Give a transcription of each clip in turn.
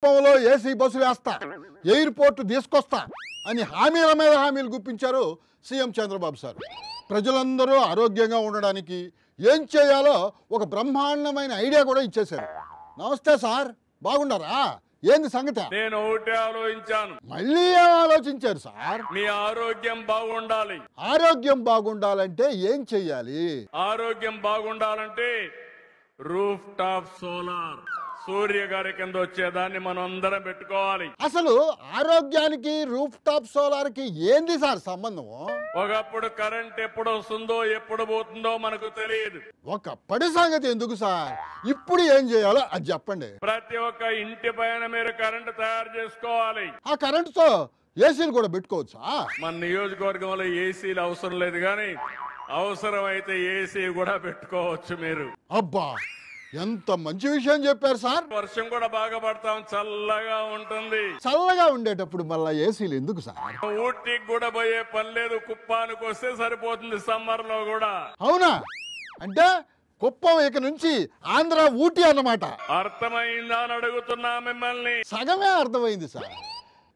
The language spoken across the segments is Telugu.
కుప్పంలో ఏసీ బస్సులు వేస్తా, ఎయిర్పోర్ట్ తీసుకొస్తా అని హామీల మీద హామీలు గుప్పించారు సీఎం చంద్రబాబు సార్. ప్రజలందరూ ఆరోగ్యంగా ఉండడానికి ఏం చేయాలో ఒక బ్రహ్మాండమైన ఐడియా కూడా ఇచ్చేశారు. నమస్తే సార్, బాగున్నారా? ఏంది సంగతి? నేను ఒకటే ఆలోచించాను. మళ్ళీ ఏం ఆలోచించారు సార్? మీ ఆరోగ్యం బాగుండాలి. ఆరోగ్యం బాగుండాలంటే ఏం చెయ్యాలి? ఆరోగ్యం బాగుండాలంటే రూఫ్ టాప్ సోలార్, సూర్య గారి కింద వచ్చేదాన్ని మనం అందరం పెట్టుకోవాలి. అసలు ఆరోగ్యానికి రూఫ్ టాప్ సోలార్ కి ఏంది సార్ సంబంధం? ఒకప్పుడు కరెంట్ ఎప్పుడు వస్తుందో ఎప్పుడు పోతుందో మనకు తెలియదు. ఒకప్పటి సంగతి ఎందుకు సార్, ఇప్పుడు ఏం చేయాలో అది చెప్పండి. ప్రతి ఒక్క ఇంటి పైన మీరు కరెంట్ తయారు చేసుకోవాలి. ఆ కరెంట్ తో ఏసీలు కూడా పెట్టుకోవచ్చా? మన నియోజకవర్గంలో ఏసీలు అవసరం లేదు, కానీ అవసరం అయితే ఏసీ కూడా పెట్టుకోవచ్చు మీరు. అబ్బా, ఎంత మంచి విషయం చెప్పారు సార్. వర్షం కూడా బాగా పడతాం, చల్లగా ఉంటుంది. చల్లగా ఉండేటప్పుడు మళ్ళా ఏసీలు ఎందుకు సార్? ఊటీకి కూడా పోయే పని లేదు, కుప్పానికి వస్తే సరిపోతుంది సమ్మర్ లో కూడా. అవునా? అంటే కుప్పం ఇక నుంచి ఆంధ్ర ఊటీ అన్నమాట. అర్థమైందా అని అడుగుతున్నా మిమ్మల్ని. సగమే అర్థమైంది సార్,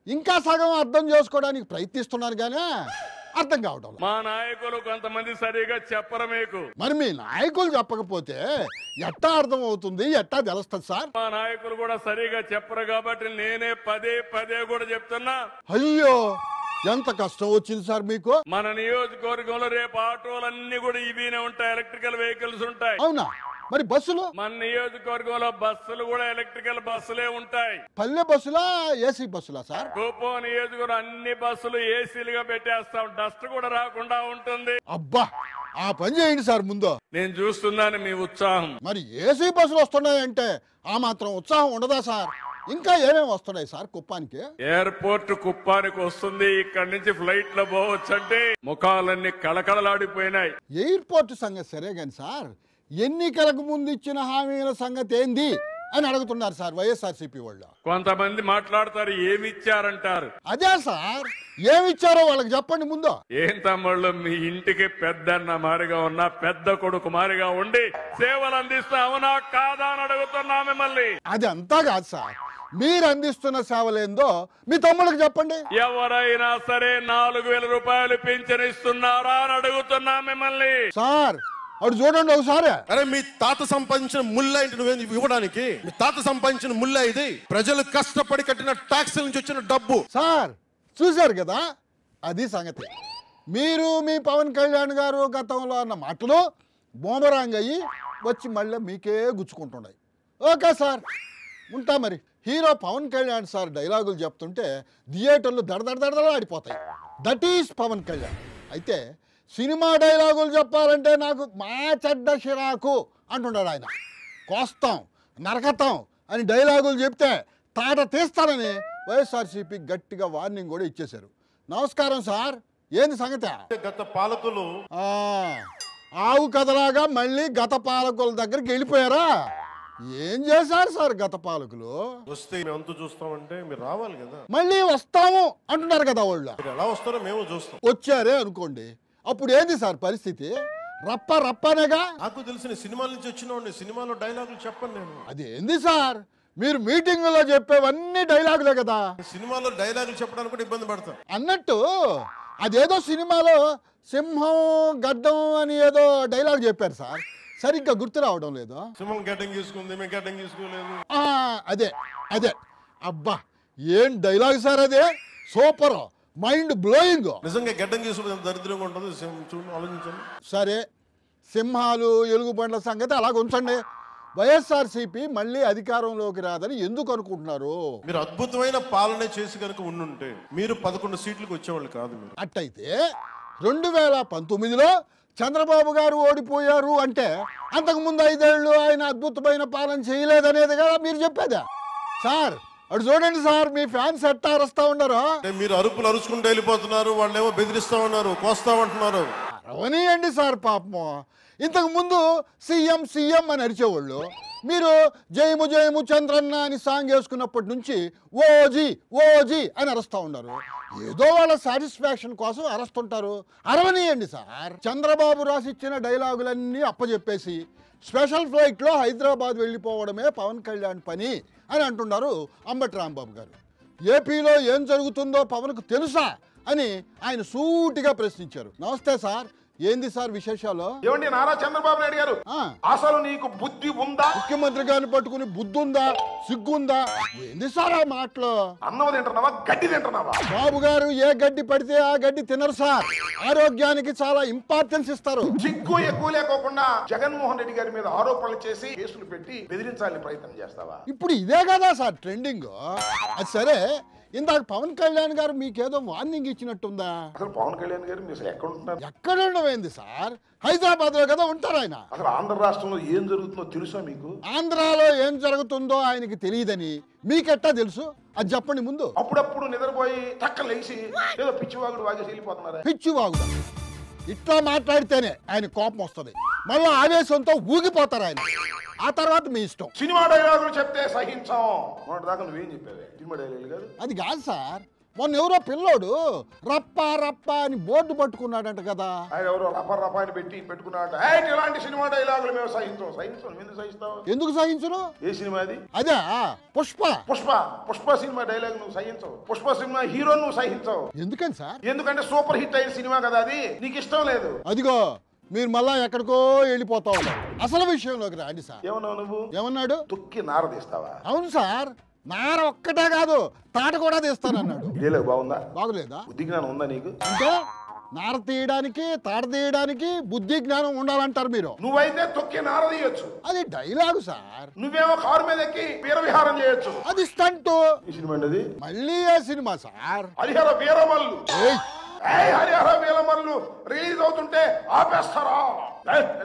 ఇంకా సగం అర్థం చేసుకోవడానికి ప్రయత్నిస్తున్నాను కానీ అర్థం కావడం. మా నాయకులు కొంతమంది సరిగా చెప్పరు మీకు. మరి మీ నాయకులు చెప్పకపోతే ఎట్టా అర్థం అవుతుంది, ఎట్టా తెలుస్తుంది సార్? మా నాయకులు కూడా సరిగా చెప్పరు కాబట్టి నేనే పదే పదే కూడా చెప్తున్నా. అయ్యో, ఎంత కష్టం వచ్చింది సార్ మీకు. మన నియోజకవర్గంలో రేపు ఆటోలన్నీ కూడా ఇవినే ఉంటాయి, ఎలక్ట్రికల్ వెహికల్స్ ఉంటాయి. అవునా? మరి బస్సులు? మన నియోజకవర్గంలో బస్సులు కూడా ఎలక్ట్రికల్ బస్సులే ఉంటాయి. పల్లె బస్సులా, ఏసీ బస్సులా సార్? కుప్పం నియోజకవర్గం అన్ని బస్సులు ఏసీలుగా పెట్టేస్తాం, డస్ట్ కూడా రాకుండా ఉంటుంది. అబ్బా, ఆ పని చేయండి సార్ ముందు. నేను చూస్తున్నాను మీ ఉత్సాహం. మరి ఏసీ బస్సులు వస్తున్నాయంటే ఆ మాత్రం ఉత్సాహం ఉండదా సార్? ఇంకా ఏమేమి వస్తున్నాయి సార్ కుప్పానికి? ఎయిర్పోర్ట్ కుప్పానికి వస్తుంది, ఇక్కడి నుంచి ఫ్లైట్ లో పోవచ్చు అంటే ముఖాలన్నీ కళకళలాడిపోయినాయి. ఎయిర్పోర్ట్ సంగతి సరే గాని సార్, ఎన్నికలకు ముందు ఇచ్చిన హామీల సంగతి ఏంది అని అడుగుతున్నారు సార్ వైఎస్ఆర్సీపీ వాళ్ళు. కొంతమంది మాట్లాడతారు ఏమి ఇచ్చారంటారు. అదే సార్, ఏమిచ్చారో వాళ్ళకి చెప్పండి ముందు. ఏం తమ్ముళ్ళు, మీ ఇంటికి పెద్దన్న మారిగా ఉన్నా పెద్ద కొడుకు మారిగా ఉండి సేవలు అందిస్తా అవునా కాదా అని అడుగుతున్నా మిమ్మల్ని. అది అంతా కాదు సార్, మీరు అందిస్తున్న సేవలేందో మీ తమ్ముళ్ళకి చెప్పండి. ఎవరైనా సరే 4,000 రూపాయలు పింఛన్ ఇస్తున్నారా అని అడుగుతున్నా మిమ్మల్ని. సార్ అటు చూడండి ఒకసారి. అరే, మీ తాత సంపాదించిన ముల్ల ఇంటి నువ్వేం ఇవ్వడానికి? మీ తాత సంపాదించిన ముల్ల ఇది. ప్రజలు కష్టపడి కట్టిన ట్యాక్స్ నుంచి వచ్చిన డబ్బు. సార్ చూశారు కదా, అది సంగతి. మీరు మీ పవన్ కళ్యాణ్ గారు గతంలో అన్న మాటలు బోమరాంగ్ అయ్యి వచ్చి మళ్ళీ మీకే గుచ్చుకుంటున్నాయి. ఓకే సార్, ఉంటా మరి. హీరో పవన్ కళ్యాణ్ సార్ డైలాగులు చెప్తుంటే థియేటర్లు దడదడదడలాడిపోతాయి. That is Pawan Kalyan. అయితే సినిమా డైలాగులు చెప్పాలంటే నాకు మా చెడ్డ చిరాకు అంటున్నాడు ఆయన. కోస్తాం, నరకతాం అని డైలాగులు చెప్తే తాట తీస్తానని వైఎస్ఆర్సీపీ గట్టిగా వార్నింగ్ కూడా ఇచ్చేశారు. నమస్కారం సార్, ఏంది సంగతి? గత పాలకులు ఆవు కథలాగా మళ్ళీ గత పాలకుల దగ్గరికి వెళ్ళిపోయారా? ఏం చేశారు సార్ గత పాలకులు? వస్తే మేము అంతా చూస్తామంటే మీరు రావాలి కదా. మళ్ళీ వస్తాము అంటున్నారు కదా వాళ్ళు. ఎలా వస్తారో మేము చూస్తాం. వచ్చారే అనుకోండి, అప్పుడు ఏంది సార్ పరిస్థితి? రప్ప రప్పనేగా. నాకు తెలిసిన సినిమాల నుంచి వచ్చిన సినిమాలో డైలాగులు చెప్పండి నేను. అది ఏంది సార్, మీరు మీటింగులో చెప్పేవన్నీ డైలాగులే కదా. సినిమాలో డైలాగులు చెప్పడానికి కూడా ఇబ్బంది పడతాం. అన్నట్టు అదేదో సినిమాలో సింహం గడ్డం అని ఏదో డైలాగ్ చెప్పారు సార్, సరిగ్గా గుర్తు రావడం లేదు. సింహం గడ్డం తీసుకుంది, మేము గడ్డం తీసుకోలేదు. అదే అదే. అబ్బా, ఏం డైలాగ్ సార్ అదే, సూపర్, మైండ్ బ్లోయింగ్. నిజంగా గడ్డం తీసుకుంటే దరిద్రంగా ఉంటుంది. చూడండి, ఆలోచించండి. సరే, సింహాలు ఎలుగుబండ్ల సంగతి అలాగ ఉంచండి. వైఎస్ఆర్సీపీ మళ్ళీ అధికారంలోకి రాదని ఎందుకు అనుకుంటున్నారు? మీరు అద్భుతమైన పాలన చేసి కనుక ఉండుంటే మీరు 11 సీట్లకు వచ్చేవాళ్ళు కాదు. మీరు అట్టయితే 2019లో చంద్రబాబు గారు ఓడిపోయారు అంటే అంతకుముందు 5 ఏళ్ళు ఆయన అద్భుతమైన పాలన చేయలేదనేది కదా మీరు చెప్పేదా సార్? అటు చూడండి సార్, మీ ఫ్యాన్స్ ఎట్టా అరుస్తా ఉన్నారు. మీరు అరుపులు అరుచుకుంటూ వెళ్ళిపోతున్నారు, వాళ్ళు ఏమో బెదిరిస్తా ఉన్నారు, కోస్తామంటున్నారు. అరవనీయండి సార్, పాపము. ఇంతకు ముందు సీఎం సీఎం అని అరిచేవాళ్ళు, మీరు జయము జయము చంద్రన్న అని సాంగ్ వేసుకున్నప్పటి నుంచి ఓజీ ఓజీ అని అరుస్తూ ఉన్నారు. ఏదో వాళ్ళ సాటిస్ఫాక్షన్ కోసం అరుస్తుంటారు, అరవనీయండి సార్. చంద్రబాబు రాసిచ్చిన డైలాగులన్నీ అప్పచెప్పేసి స్పెషల్ ఫ్లైట్లో హైదరాబాద్ వెళ్ళిపోవడమే పవన్ కళ్యాణ్ పని అని అంటున్నారు అంబటి రాంబాబు గారు. ఏపీలో ఏం జరుగుతుందో పవన్కు తెలుసా అని ఆయన సూటిగా ప్రశ్నించారు. నమస్తే సార్, ఏంది సార్ విశేషాలు? ఏమండి నారా చంద్రబాబు నాయుడు గారు, అసలు నీకు బుద్ధి ఉందా? ముఖ్యమంత్రి గారిని పట్టుకుని బుద్ధుందా, సిగ్గుందా? ఏంది సార్ ఆ మాటలు? అన్నం తింటున్నావా, గడ్డి తింటున్నావా? బాబు గారు ఏ గడ్డి పడితే ఆ గడ్డి తినరు సార్. ఆరోగ్యానికి చాలా ఇంపార్టెన్స్ ఇస్తారు. సిగ్గు ఎక్కువ లేకోకుండా జగన్మోహన్ రెడ్డి గారి మీద ఆరోపణలు చేసి కేసులు పెట్టి బెదిరించాలని ప్రయత్నం చేస్తావా? ఇప్పుడు ఇదే కదా సార్ ట్రెండింగ్. అది సరే, ఇందాక పవన్ కళ్యాణ్ గారు మీకేదో వార్నింగ్ ఇచ్చినట్టుందా? అసలు పవన్ కళ్యాణ్ గారు మీరు అసలు ఎక్కడ ఉంటున్నారు? ఎక్కడ ఉండవేంది సార్? హైదరాబాద్ లో కదా ఉంటారు ఆయన. అసలు ఆంధ్ర రాష్ట్రంలో ఏం జరుగుతుందో తెలుసా మీకు? ఆంధ్రాలో ఏం జరుగుతుందో ఆయనకి తెలియదని మీకెట్టా తెలుసు? అది చెప్పండి ముందు. అప్పుడప్పుడు నిద్రపోయి టక్క లేచి ఏదో పిచ్చివాగుడు వాగేసి వెళ్ళిపోతున్నారా? పిచ్చివాగుడు ఇట్లా మాట్లాడితేనే ఆయన కోపం వస్తుంది. మళ్ళీ ఆవేశంతో ఊగిపోతారు ఆయన. ఆ తర్వాత మీ ఇష్టం. సినిమా డైలాగులు చెప్తే సహించాం. మొన్నటి దాకా నువ్వేం చెప్పావే? సినిమా డైలాగులు కాదు. అది కాదు సార్, మొన్న ఎవరో పిల్లోడు రప్ప రప్ప అని బోర్డు పట్టుకున్నాడంట కదా. ఆయన ఎవరో రప అని పెట్టుకున్నాడు. ఇలాంటి సినిమా డైలాగులు మేము సహించాం. ఎందుకు సహిస్తావు? ఎందుకు సహించరు? ఏ సినిమా అది? అదే పుష్ప సినిమా డైలాగ్ నువ్వు సహించవు. పుష్ప సినిమా హీరో నువ్వు సహించవు. ఎందుకని సార్? ఎందుకంటే సూపర్ హిట్ అయిన సినిమా కదా అది, నీకు ఇష్టం లేదు. అదిగో మీరు మళ్ళా ఎక్కడికో వెళ్ళిపోతా ఉన్నారు. అసలు విషయంలోకి రండి సార్. ఏమన్నావు నువ్వు? ఏమన్నాడు? తొక్కి నార తీస్తావా? అవును సార్, నార ఒక్కటే కాదు తాట కూడా తీస్తానన్నాడు. డైలాగ్ బాగుందా? బాగులేదా? బుద్ధి జ్ఞానం ఉందా నీకు? అంటే నార తీయడానికి తాట తీయడానికి బుద్ధి జ్ఞానం ఉండాలంటారు మీరు. నువ్వైతే తొక్కి నార తీయొచ్చు, అది డైలాగు సార్. నువ్వేమో కారు మీద ఎక్కి వీరవిహారం చేయొచ్చు, అది స్టంట్. ఈ సినిమా అండి. మళ్ళీ ఏ సినిమా సార్? హరిహర వీరమల్లు. ఏయ్, హరిహర వీరమల్లు రిలీజ్ అవుతుంటే ఆపేస్తారా?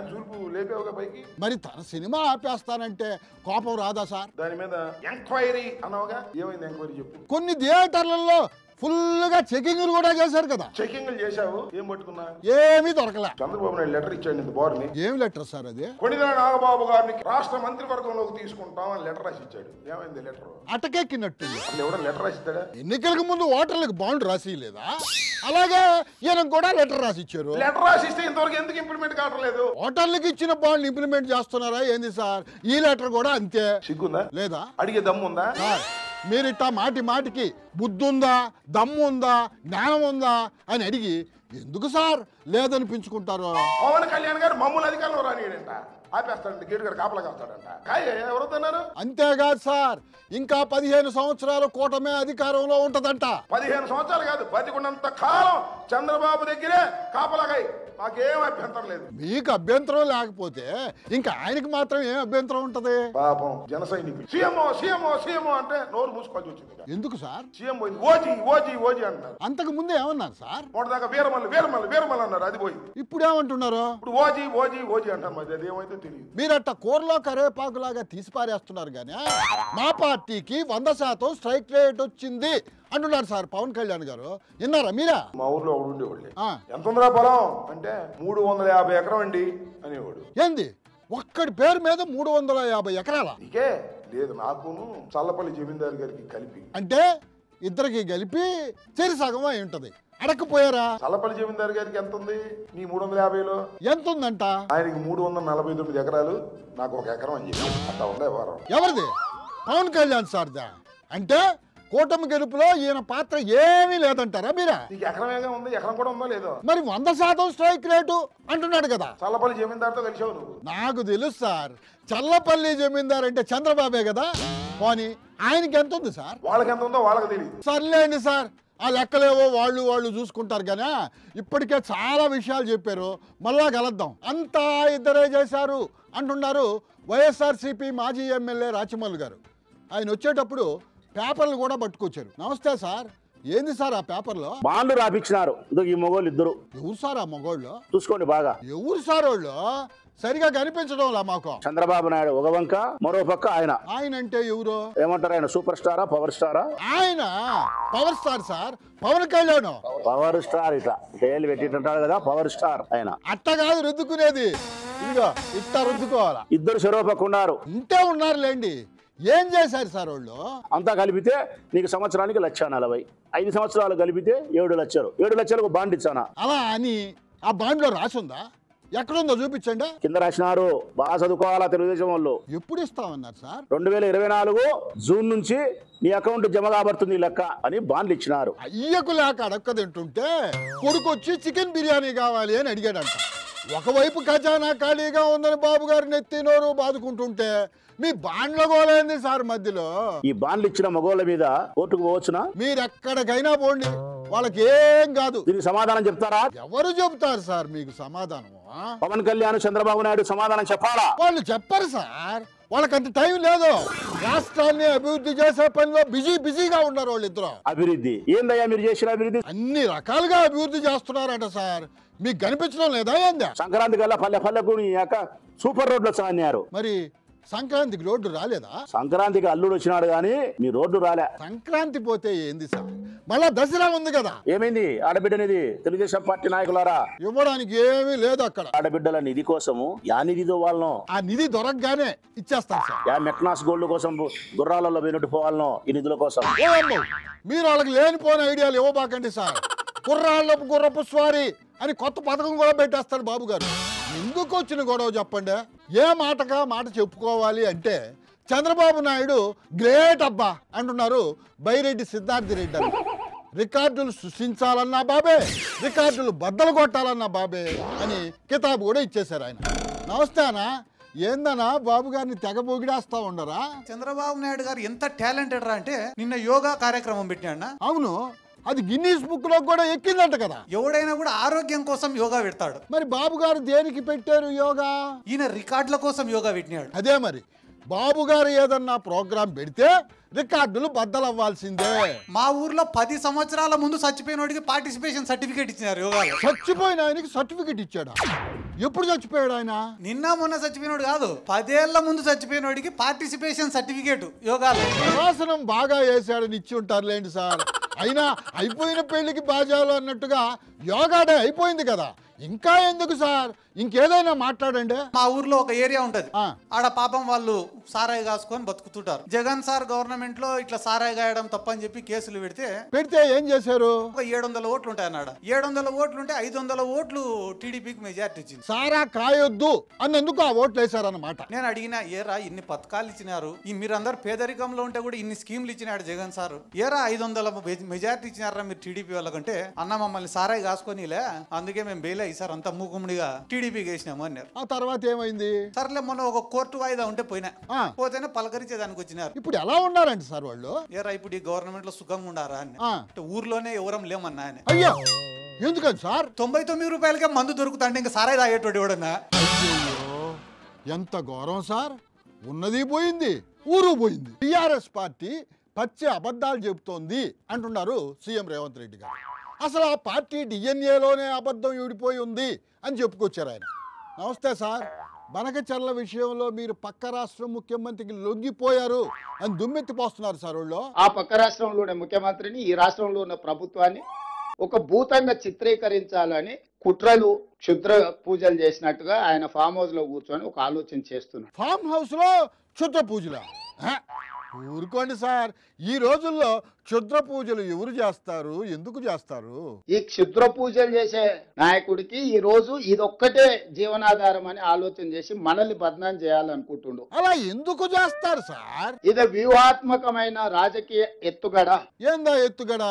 చూపు లేపేవుగా పైకి. మరి తన సినిమా ఆపేస్తానంటే కోపం రాదా సార్? దాని మీద ఎంక్వైరీ అన్నావుగా, ఏమైంది ఎంక్వైరీ చెప్పు. కొన్ని థియేటర్లలో ఫుల్గా చెకింగ్లు కూడా చేశారు కదా. చెకింగ్లు చేశావు, ఏం పట్టుకున్నా? ఏమీ దొరకలే. చంద్రబాబు నాయుడు లెటర్ ఇచ్చాడు ఇంత బారుని. ఏం లెటర్ సార్ అది? కొణిదెల నాగబాబు గారిని రాష్ట్ర మంత్రివర్గంలోకి తీసుకుంటాం అని లెటర్ రాసి ఇచ్చాడు. ఏమైంది లెటర్? అటకెక్కినట్టుంది. అసలు ఎవడో లెటర్ రాసి ఇస్తాడా? ఎన్నికలకు ముందు ఓటర్లకు బాండ్ రాసి లేదా? అలాగే ఈయన కూడా లెటర్ రాసి ఇచ్చారు. లెటర్ రాసి ఇస్తే ఇంతవరకు ఎందుకు ఇంప్లిమెంట్ కావట్లేదు? ఓటర్లకు ఇచ్చిన బాండ్ ఇంప్లిమెంట్ చేస్తున్నారా ఏంది సార్? ఈ లెటర్ కూడా అంతే. సిగ్గుందా? లేదా? అడిగే దమ్ముందా? మీరు ఇట్టా మాటికి బుద్ధుందా, దమ్ము ఉందా, జ్ఞానం ఉందా అని అడిగి ఎందుకు సార్ లేదనిపించుకుంటారు? పవన్ కళ్యాణ్ గారు మమ్మల్ని అధికారంలో రానియడంట, ఆపేస్తాడంట, గేటు గారు కాపలా కాస్తాడంట. ఎవరొద్దన్నారు? అంతేకాదు సార్, ఇంకా 15 సంవత్సరాలు కూటమే అధికారంలో ఉంటదంట. 15 సంవత్సరాలు కాదు, బతికున్నంత కాలం చంద్రబాబు దగ్గరే కాపలాగాయి. మాకేం అభ్యంతరం లేదు. మీకు అభ్యంతరం లేకపోతే ఇంకా ఆయనకి మాత్రం ఏం అభ్యంతరం ఉంటది? పాపం జన సైనికులు సీఎంఓ అంటే నోరు మూసుకోవాల్సి వచ్చింది. ఎందుకు సార్? సీఎం పోయింది, ఓజీ అంటున్నారు. అంతకు ముందే ఏమన్నారు సార్? మొదటిదాకా వీరమల్లు అన్నారు, అది పోయింది. ఇప్పుడు ఏమంటున్నారు? ఇప్పుడు ఓజీ అంటారు. మరి అది ఏమైతే తెలియదు. మీరట్ట కూరలో కరేపాకులాగా తీసిపారేస్తున్నారు కానీ మా పార్టీకి 100% స్ట్రైక్ రేట్ వచ్చింది అంటున్నారు సార్ పవన్ కళ్యాణ్ గారు. విన్నారా మీరా? మా ఊర్లో ఒకడు ఉండేవాళ్ళే, ఎంత ఉందిరా పొలం అంటే 350 ఎకరం అండి అనేవాడు. ఏంది ఒక్కడి పేరు మీద 350 ఎకరాల? నీకే లేదు, నాకును చల్లపల్లి జమీందారు గారికి కలిపి. అంటే ఇద్దరికి కలిపి చెరి సగం అయి ఉంటది. అడకపోయారా? చల్లపల్లి జమీందారు గారికి ఎంత ఉంది? నీ 350లో ఎంత ఉందంట? ఆయనకి 349 ఎకరాలు, నాకు 1 ఎకరం అని చెప్పి అట్లా ఉందా వారం. ఎవరిది? పవన్ కళ్యాణ్ సార్దా? అంటే కూటమి గెలుపులో ఈయన పాత్ర ఏమీ లేదంటారా మీరా? నీకు ఎకరమేగా ఉంది, ఎకరం కూడా ఉందో లేదో. మరి 100% స్ట్రైక్ రేటు అంటున్నాడు కదా. చల్లపల్లి జమీందారుతో కలిసావు నువ్వు? నాకు తెలుసు సార్, చల్లపల్లి జమీందారు అంటే చంద్రబాబే కదా. పోనీ ఆయనకి ఎంత ఉంది సార్? వాళ్ళకి ఎంత ఉందో వాళ్ళకి తెలియదు. సర్లేండి సార్, ఆ లెక్కలేవో వాళ్ళు చూసుకుంటారు కానీ ఇప్పటికే చాలా విషయాలు చెప్పారు. మళ్ళా కలుద్దాం. అంతా ఇద్దరే చేశారు అంటున్నారు వైఎస్ఆర్సీపీ మాజీ ఎమ్మెల్యే రాచమల్లు గారు. ఆయన వచ్చేటప్పుడు పేపర్లు కూడా పట్టుకొచ్చారు. నమస్తే సార్, ఏంది సార్ ఆ పేపర్లో? బాండ్లు రాపించినారు ఈ మొగోళ్ళు ఇద్దరు. ఎవరు సార్ ఆ మొగోళ్ళు? చూసుకోండి బాగా. ఎవరు సార్ వాళ్ళు? సరిగా కనిపించడంలా మాకు. చంద్రబాబు నాయుడు ఒక వంక, మరో పక్క ఆయన. ఆయన అంటే ఎవరు? ఏమంటారు? ఆయన సూపర్ స్టారా, పవర్ స్టారా? ఆయన power star sir, Pawan Kalyan power star. ఇట్లా ఏళ్ళు పెట్టింటాడు కదా, పవర్ స్టార్ ఆయన. అట్ట కాదు రుద్దుకునేది, ఇదిగో ఇట్లా రుద్దుకోవాలా. ఇద్దరు చెరో పక్క ఉన్నారు. ఇంతే ఉన్నారులేండి. ఏం చేశారు సార్ వాళ్ళు? అంతా కలిపితే నీకు సంవత్సరానికి 1,40,000. 5 సంవత్సరాలు కలిపితే 7 లక్షలు. 7 లక్షలకు బాండ్ ఇచ్చానా? అలా అని ఆ బాండ్లో రాసుందా? ఎక్కడుందో చూపించండి. కింద రాసినారు, బాగా చదువుకోవాలా తెలుగుదేశం వాళ్ళు. ఎప్పుడు ఇస్తామన్నారు సార్? 2024 జూన్ నుంచి నీ అకౌంట్ జమ కాబడుతుంది లెక్క అని బాండ్లు ఇచ్చినారు. అయ్యకు లేక అడక్క తింటుంటే కొడుకు వచ్చి చికెన్ బిర్యానీ కావాలి అని అడిగాడంట. ఒకవైపు ఖజానా ఖాళీగా ఉందని బాబు గారిని ఎత్తినోరు బాదుకుంటుంటే మీ బాండ్ల గోలేంది సార్ మధ్యలో? ఈ బాండ్లు ఇచ్చిన మగోళ్ళ మీద ఓటుకు పోవచ్చునా? మీరెక్కడికైనా పోండి, వాళ్ళకి ఏం కాదు. దీనికి సమాధానం చెప్తారా? ఎవరు చెబుతారు సార్ మీకు సమాధానం? పవన్ కళ్యాణ్, చంద్రబాబు నాయుడు సమాధానం చెప్పాలా? వాళ్ళు చెప్పరు సార్, వాళ్ళకంత టైం లేదు. రాష్ట్రాన్ని అభివృద్ధి చేసే పనిలో బిజీగా ఉన్నారు వాళ్ళిద్దరు. అభివృద్ధి ఏందయ్యా మీరు చేసిన అభివృద్ధి? అన్ని రకాలుగా అభివృద్ధి చేస్తున్నారంట సార్, మీకు కనిపించడం లేదా ఏందా? సంక్రాంతి కల్లా పల్లెకు సూపర్ రోడ్లు వచ్చాయన్నారు. మరి సంక్రాంతికి రోడ్డు రాలేదా? సంక్రాంతికి అల్లుడు వచ్చినాడు గానీ మీ రోడ్డు రాలే. సంక్రాంతి పోతే ఏంది సార్, మళ్ళా దసరా ఉంది కదా. ఏమైంది ఆడబిడ్డనిది? తెలుగుదేశం పార్టీ నాయకులారా, ఇవ్వడానికి ఏమీ లేదు అక్కడ. ఆడబిడ్డల నిధి కోసము యా నిధితో వాళ్ళను ఆ నిధి దొరకగానే ఇచ్చేస్తాం సార్. యా మెక్నాస్ గోల్డ్ కోసం గుర్రాలలో పోయినట్టు పోవాలనో ఈ నిధుల కోసం. ఏమో మీరు వాళ్ళకి లేనిపోయిన ఐడియాలు ఇవ్వబాకండి సార్. గుర్రపు స్వారీ అని కొత్త పథకం కూడా పెట్టేస్తాడు బాబు గారు. ఎందుకు వచ్చిన గొడవ చెప్పండి? ఏ మాటగా మాట చెప్పుకోవాలి అంటే చంద్రబాబు నాయుడు గ్రేట్ అబ్బా అంటున్నారు బైరెడ్డి సిద్ధార్థ రెడ్డి అని. రికార్డులు సృష్టించాలన్నా బాబే, రికార్డులు బద్దలు కొట్టాలన్నా బాబే అని కితాబు కూడా ఇచ్చేశారు ఆయన. నమస్తే అన్న, ఏందన్నా బాబు గారిని తెగ పొగిడేస్తా ఉండరా? చంద్రబాబు నాయుడు గారు ఎంత టాలెంటెడ్ రా అంటే నిన్న యోగా కార్యక్రమం పెట్టినా. అవును, అది గిన్నీస్ బుక్ లో కూడా ఎక్కిందంట కదా. ఎవడైనా కూడా ఆరోగ్యం కోసం యోగా పెడతాడు. మరి బాబు గారు దేనికి పెట్టారు యోగా? ఈయన రికార్డుల కోసం యోగా పెట్టినాడు. అదే మరి బాబు గారు ఏదన్నా ప్రోగ్రాం పెడితే రికార్డులు బద్దలవ్వాల్సిందే. మా ఊర్లో 10 సంవత్సరాల ముందు చచ్చిపోయినోడికి పార్టిసిపేషన్ సర్టిఫికేట్ ఇచ్చినారు యోగాలో. చచ్చిపోయిన ఆయనకి సర్టిఫికేట్ ఇచ్చాడా? ఎప్పుడు చచ్చిపోయాడు ఆయన? నిన్న మొన్న చచ్చిపోయినోడు కాదు, 10 ఏళ్ల ముందు చచ్చిపోయినోడికి పార్టిసిపేషన్ సర్టిఫికేట్ యోగాలో. శాసనం బాగా వేసాడని ఇచ్చి ఉంటారులేండి సార్. అయినా అయిపోయిన పెళ్లికి బాజాలు అన్నట్టుగా యోగా డే అయిపోయింది కదా, ఇంకా ఎందుకు సార్? ఇంకేదైనా మాట్లాడండి. మా ఊర్లో ఒక ఏరియా ఉంటది, ఆ. ఆడ పాపం వాళ్ళు సారాయి కాసుకొని బతుకుతుంటారు. జగన్ సార్ గవర్నమెంట్ లో ఇట్లా సారాయి గాయడం తప్పని చెప్పి కేసులు పెడితే ఏం చేశారు? ఒక 700 ఓట్లు ఉంటాయి అన్నాడు. 700 ఓట్లు ఉంటే 500 ఓట్లు టీడీపీకి మెజార్టీ ఇచ్చింది. సారా కాయొద్దు అన్నందుకు ఆ ఓట్లు వేశారన్నమాట. నేను అడిగినా, ఏరా ఇన్ని పథకాలు ఇచ్చినారు, మీరందరూ పేదరికంలో ఉంటే కూడా ఇన్ని స్కీమ్లు ఇచ్చినాడు జగన్ సార్, ఏరా 500 మెజార్టీ ఇచ్చినారా మీరు టీడీపీ వాళ్ళకంటే? అన్న మమ్మల్ని సారాయి కాసుకొనిలే, అందుకే మేము బెయిల్ ఈసారి అంతా మూకుముడిగా టీడీపీకి వేసినాము అన్నారు. ఆ తర్వాత ఏమైంది? సర్లే మొన్న ఒక కోర్టు వాయిదా ఉంటే పోతేనే పలకరించేదానికి వచ్చినారు. ఇప్పుడు ఎలా ఉన్నారండి సార్ వాళ్ళు? ఏరా ఇప్పుడు ఈ గవర్నమెంట్ లో సుఖంగా ఉండారా అని. ఊర్లోనే ఎవరం లేమన్నా ఆయన. అయ్యో ఎందుకని సార్? 99 రూపాయలకే మందు దొరుకుతాంటే ఇంకా సారాయి తాగేటోడు ఎవడన్నా? ఎంత గౌరవం సార్, ఉన్నది పోయింది, ఊరు పోయింది. టిఆర్ఎస్ పార్టీ పచ్చి అబద్ధాలు చెబుతోంది అంటున్నారు సీఎం రేవంత్ రెడ్డి గారు. అసలు ఆ పార్టీ డిఎన్ఏలోనే అబద్ధం ఊడిపోయి ఉంది అని చెప్పుకొచ్చారు ఆయన. నమస్తే సార్, బనకచర్ల విషయంలో మీరు పక్క రాష్ట్రం ముఖ్యమంత్రికి లొంగిపోయారు అని దుమ్మెత్తిపోస్తున్నారు సార్ వాళ్ళు. ఆ పక్క రాష్ట్రంలోనే ముఖ్యమంత్రిని ఈ రాష్ట్రంలో ఉన్న ప్రభుత్వాన్ని ఒక భూతంగా చిత్రీకరించాలని కుట్రలు క్షుద్ర పూజలు చేసినట్టుగా ఆయన ఫామ్ హౌస్ లో కూర్చొని ఒక ఆలోచన చేస్తున్నారు. ఫామ్ హౌస్ లో క్షుద్ర పూజలు? ఊరుకోండి సార్, ఈ రోజుల్లో క్షుద్ర పూజలు ఎవరు చేస్తారు, ఎందుకు చేస్తారు? ఈ క్షుద్ర పూజలు చేసే నాయకుడికి ఈ రోజు ఇదొక్కటే జీవనాధారం అని ఆలోచన చేసి మనల్ని బదనాం చేయాలనుకుంటుండు. అలా ఎందుకు చేస్తారు సార్? ఇది వ్యూహాత్మకమైన రాజకీయ ఎత్తుగడ. ఏందా ఎత్తుగడ?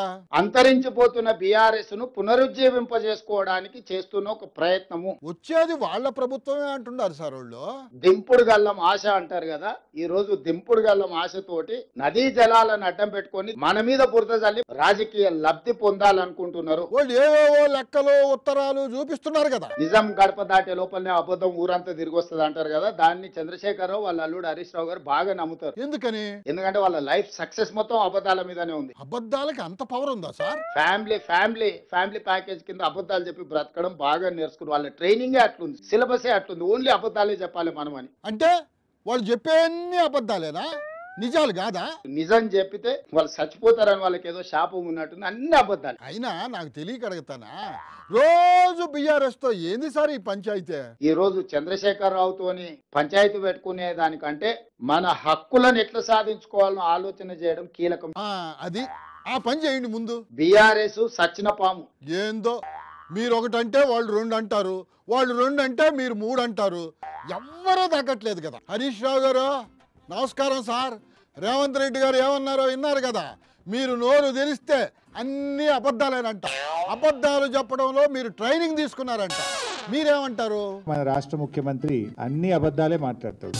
అంతరించిపోతున్న బీఆర్ఎస్ ను పునరుజ్జీవింపజేసుకోవడానికి చేస్తున్న ఒక ప్రయత్నము. వచ్చేది వాళ్ళ ప్రభుత్వమే అంటున్నారు సార్ వాళ్ళు. దింపుడు గల్లం ఆశ అంటారు కదా, ఈ రోజు దింపుడు గల్లం ఆశతోటి నదీ జలాలను అడ్డం పెట్టుకొని మన మీద బురద జల్లి రాజకీయ లబ్ధి పొందాలనుకుంటున్నారు. వాళ్ళు ఏవేవో లెక్కలు ఉత్తరాలు చూపిస్తున్నారు కదా. నిజం గడప దాటే లోపలనే అబద్ధం ఊరంతా తిరిగి వస్తుంది అంటారు కదా, దాన్ని చంద్రశేఖరరావు వాళ్ళ అల్లుడు హరీష్ రావు గారు బాగా నమ్ముతారు. ఎందుకని? ఎందుకంటే వాళ్ళ లైఫ్ సక్సెస్ మొత్తం అబద్ధాల మీదనే ఉంది. అబద్ధాలకి అంత పవర్ ఉందా సార్? ఫ్యామిలీ ప్యాకేజ్ కింద అబద్ధాలు చెప్పి బ్రతకడం బాగా నేర్చుకున్నారు. వాళ్ళ ట్రైనింగే అట్లుంది, సిలబసే అట్లుంది, ఓన్లీ అబద్ధాలే చెప్పాలి మనం అని. అంటే వాళ్ళు చెప్పేన్ని అబద్ధాలేనా, నిజాలు కాదా? నిజం చెప్పితే వాళ్ళు చచ్చిపోతారని వాళ్ళకి ఏదో శాపం ఉన్నట్టుంది, అన్ని అబద్ధాలు. అయినా నాకు తెలియక అడుగుతానా, రోజు బీఆర్ఎస్ తో ఏంది సార్ ఈ పంచాయతీ? ఈ రోజు చంద్రశేఖరరావుతోని పంచాయతీ పెట్టుకునే దానికంటే మన హక్కులను ఎట్లా సాధించుకోవాలని ఆలోచన చేయడం కీలకం. అది ఆ పని చేయండి ముందు. బీఆర్ఎస్ సచ్చిన పాము. ఏందో మీరు ఒకటంటే వాళ్ళు 2 అంటారు, వాళ్ళు 2 అంటే మీరు 3 అంటారు. ఎవ్వరూ తగ్గట్లేదు కదా. హరీష్ రావు గారు నమస్కారం సార్. రేవంత్ రెడ్డి గారు ఏమన్నారో విన్నారు కదా. మీరు నోరు తెరిస్తే అన్ని అబద్ధాలేనంట. అబద్ధాలు చెప్పడంలో మీరు ట్రైనింగ్ తీసుకున్నారంట. మీరేమంటారు? మన రాష్ట్ర ముఖ్యమంత్రి అన్ని అబద్ధాలే మాట్లాడతాడు.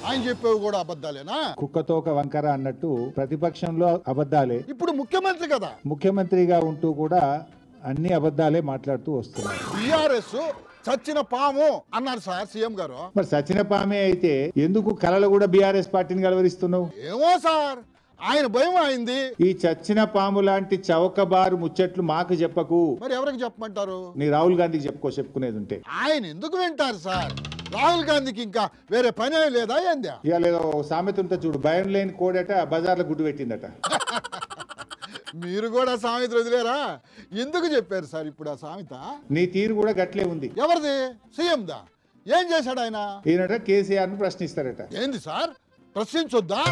ఆయన చెప్పేవి కూడా అబద్ధాలేనా? కుక్కతోక వంకర అన్నట్టు ప్రతిపక్షంలో అబద్ధాలే. ఇప్పుడు ముఖ్యమంత్రి కదా, ముఖ్యమంత్రిగా ఉంటూ కూడా అన్ని అబద్ధాలే మాట్లాడుతూ వస్తున్నారు. టిఆర్ఎస్ చచ్చిన పాము అన్నారు సార్ సీఎం గారు. మరి సచిన పామే అయితే ఎందుకు కలలు కూడా బీఆర్ఎస్ పార్టీని కలవరిస్తున్నావు? ఏమో సార్, ఆయన భయం అయింది. ఈ చచ్చిన పాము లాంటి చౌకబారు ముచ్చట్లు మాకు చెప్పకు. మరి ఎవరికి చెప్పమంటారు? నీ రాహుల్ గాంధీకి చెప్పుకునేది ఉంటే. ఆయన ఎందుకు వింటారు సార్? రాహుల్ గాంధీకి ఇంకా వేరే పని లేదా ఏందా? ఇవాళ ఏదో సామెత ఉంటే చూడు, భయం లేని కోడట బజార్లో గుడ్డు పెట్టిందట. మీరు కూడా సామెత వదిలేరా? ఎందుకు చెప్పారు సార్ ఇప్పుడు ఆ సామెత? నీ తీరు కూడా గట్లే ఉంది. ఎవరిది? సీఎం దా? ఏం చేశాడు ఆయన? ఈయనట కేసీఆర్ ను ప్రశ్నిస్తారట. ఏంది సార్ ప్రశ్నించొద్దా?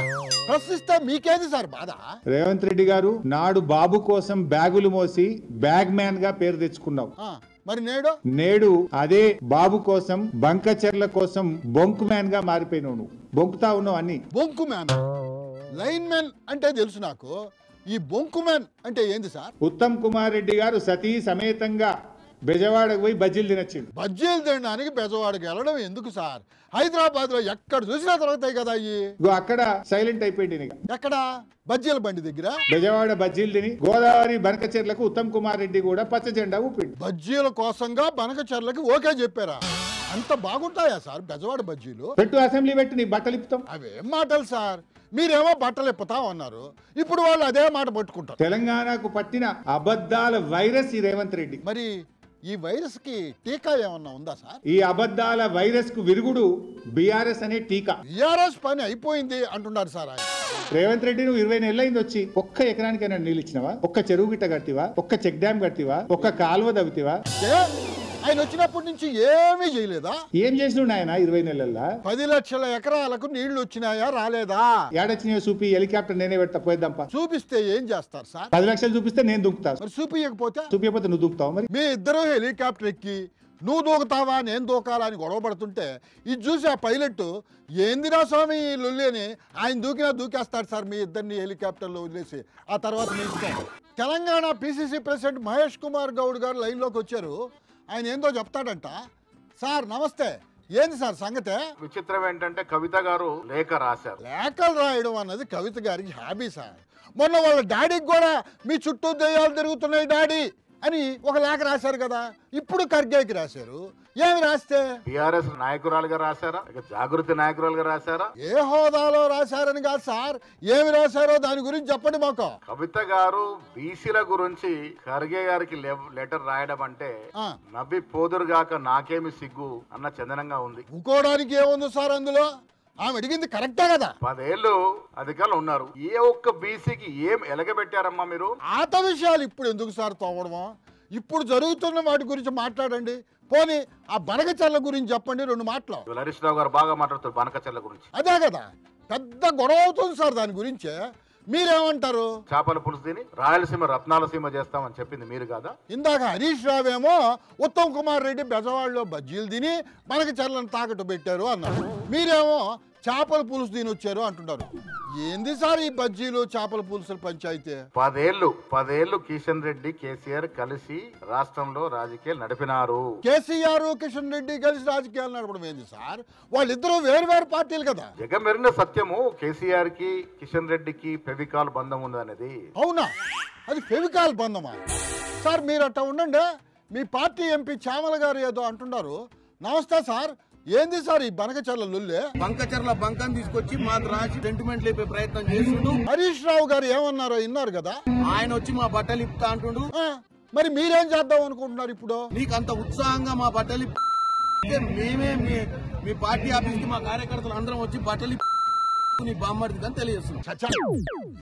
ప్రశ్నిస్తే మీకేది సార్ బాధ? రేవంత్ రెడ్డి గారు నాడు బాబు కోసం బ్యాగులు మోసి బ్యాగ్ మ్యాన్ గా పేరు తెచ్చుకున్నావు. మరి నేడు అదే బాబు కోసం బంకచర్ల కోసం బొంకు మ్యాన్ గా మారిపోయినావు. నువ్వు బొంకుతా ఉన్నావు అన్ని. బొంకు మ్యాన్, లైన్ మ్యాన్ అంటే తెలుసు నాకు. ఈ బొంకు మ్యాన్ అంటే ఏంది సార్? ఉత్తమ్ కుమార్ రెడ్డి గారు సతీ సమేతంగా బెజవాడకు పోయి బజ్జీలు తినొచ్చిండు. బజ్జీలు తినడానికి బెజవాడకి వెళ్ళడం ఎందుకు సార్? హైదరాబాద్ లో ఎక్కడ చూసినా దొరుకుతాయి కదా. అక్కడ సైలెంట్ అయిపోయింది. ఎక్కడ? బజ్జీల బండి దగ్గర బెజవాడ బజ్జీలు తిని గోదావరి బనకచెర్లకు ఉత్తమ్ కుమార్ రెడ్డి కూడా పచ్చ జెండా ఊపిండు. బజ్జీల కోసంగా బనకచెర్లకి ఓకే చెప్పారా? అంత బాగుంటాయా సార్ బెజవాడ బజ్జీలు? పెట్టు, అసెంబ్లీ పెట్టు, నీ బట్టలు ఇప్పుతాం. అవేం మాటలు సార్? మీరేమో బట్టలు ఇప్పుతాం అన్నారు, ఇప్పుడు వాళ్ళు అదే మాట పట్టుకుంటారు. తెలంగాణకు పట్టిన అబద్ధాల వైరస్ ఈ రేవంత్ రెడ్డి. మరి ఈ వైరస్ కి టీకా ఏమన్నా ఉందా సార్? ఈ అబద్ధాల వైరస్ కు విరుగుడు బీఆర్ఎస్ అనే టీకా. బీఆర్ఎస్ పని అయిపోయింది అంటున్నారు సార్ ఆయన. రేవంత్ రెడ్డి నువ్వు 20 నెలలైంది వచ్చి ఒక్క ఎకరానికైనా నీళ్ళు ఇచ్చినవా? ఒక్క చెరువు గిట్ట కట్టివా? ఒక్క చెక్ డ్యామ్ కట్టివా? ఒక్క కాలువ దవ్వుతివా? ఆయన వచ్చినప్పటి నుంచి ఏమీ చేయలేదా? ఏం చేసినాడు ఆయన 20 నెలల్లో? 10 లక్షల ఎకరాలకు నీళ్లు వచ్చినాయా రాలేదా? ఏడొచ్చినాయో చూపి, హెలికాప్టర్ నేనే పెడతా పోయిద్దాంపా. చూపిస్తే ఏం చేస్తారు సార్? 10 లక్షలు చూపిస్తే నేను దుంకుతా. మరి చూపించకపోతే నువ్వు దుంకుతావు. మరి మీ ఇద్దరు హెలికాప్టర్ ఎక్కి నువ్వు దూకుతావా నేను దూకాలా అని గొడవ పడుతుంటే ఇది చూసి ఆ పైలట్ ఏందిరా స్వామి ఈ లొల్లి అని ఆయన దూకేస్తాడు సార్ మీ ఇద్దరిని హెలికాప్టర్లో వదిలేసి. ఆ తర్వాత మీ ఇష్టం. తెలంగాణ పిసిసి ప్రెసిడెంట్ మహేష్ కుమార్ గౌడ్ గారు లైన్లోకి వచ్చారు. ఆయన ఏందో చెప్తాడంట. సార్ నమస్తే, ఏంది సార్ సంగతే? విచిత్రం ఏంటంటే కవిత గారు లేఖ రాశారు. లేఖలు రాయడం అన్నది కవిత గారికి హాబీ సార్. మొన్న వాళ్ళ డాడీకి కూడా మీ చుట్టూ దెయ్యాలు తిరుగుతున్నాయి డాడీ అని ఒక లేఖ రాశారు కదా. ఇప్పుడు ఖర్గేకి రాశారు. ఏమి రాస్తే? టిఆర్ఎస్ నాయకురాలుగా రాశారా, జాగృతి నాయకురాలుగా రాశారా? ఏ హోదాలో రాశారని కాదు సార్, ఏమి రాశారో దాని గురించి చెప్పండి మాకు. కవిత గారు బీసీల గురించి ఖర్గే గారికి లెటర్ రాయడం అంటే నవ్వి పోదురుగాక నాకేమి సిగ్గు అన్న చందనంగా ఉంది. ఇంకోడానికి ఏముంది సార్ అందులో? ఆమె అడిగింది కరెక్టే కదా. 10 ఏళ్ళు అధికారులు ఉన్నారు, ఏ ఒక్క బీసీకి ఏం ఎలగబెట్టారమ్మా మీరు? ఆత విషయాలు ఇప్పుడు ఎందుకు సార్ తోవడమా? ఇప్పుడు జరుగుతున్న వాటి గురించి మాట్లాడండి. పోనీ ఆ బనకచెర్ల గురించి చెప్పండి 2 మాటలు. హరీష్ రావు గారు బాగా మాట్లాడుతారు బనకచెర్ల గురించి. అదే కదా పెద్ద గొడవ అవుతుంది సార్ దాని గురించే. మీరేమంటారు? చేపల పులుసు తిని రాయలసీమ రత్నాలసీమ చేస్తామని చెప్పింది మీరు కదా. ఇందాక హరీష్ రావేమో ఉత్తమ్ కుమార్ రెడ్డి బెజవాడలో బజ్జీలు తిని బనకచెర్లను తాకట్టు పెట్టారు అన్నారు. మీరేమో చేపల పులుసు తిని వచ్చారు అంటున్నారు. ఏంది సార్ ఈ బజ్జీలు చేపల పులుసుల పంచాయితీ? 10 ఏళ్ళు కిషన్ రెడ్డి కేసీఆర్ కలిసి రాష్ట్రంలో రాజకీయాలు నడిపినారు. కేసీఆర్ కిషన్ రెడ్డి కలిసి రాజకీయాలు నడపడం ఏంది సార్? వాళ్ళిద్దరూ వేరు పార్టీలు కదా. జగమెరిన సత్యము కేసీఆర్ కి కిషన్ రెడ్డికి ఫెవికాల్ బంధం ఉందనేది. అవునా? అది ఫెవికాల్ బంధమా? సార్ మీరు అట్లా ఉండండి. మీ పార్టీ ఎంపీ చామల గారు ఏదో అంటున్నారు. నమస్తే సార్, ఏంది సార్ ఈ బనకచెర్ల లొల్లే? బంకచెర్ల బంకం తీసుకొచ్చి మాకు రాసి సెంటిమెంట్ లేపే ప్రయత్నం చేస్తుండు. హరీష్ రావు గారు ఏమన్నారో విన్నారు కదా. ఆయన వచ్చి మా బట్టలు ఇప్పుతా అంటుండు. మరి మీరేం చేద్దాం అనుకుంటున్నారు ఇప్పుడు? నీకు అంత ఉత్సాహంగా మా బట్టలు మేమే మీ పార్టీ ఆఫీస్ కి మా కార్యకర్తలు అందరం వచ్చి బట్టలు నీ బామ్మర్ది అని తెలియజేస్తున్నాం.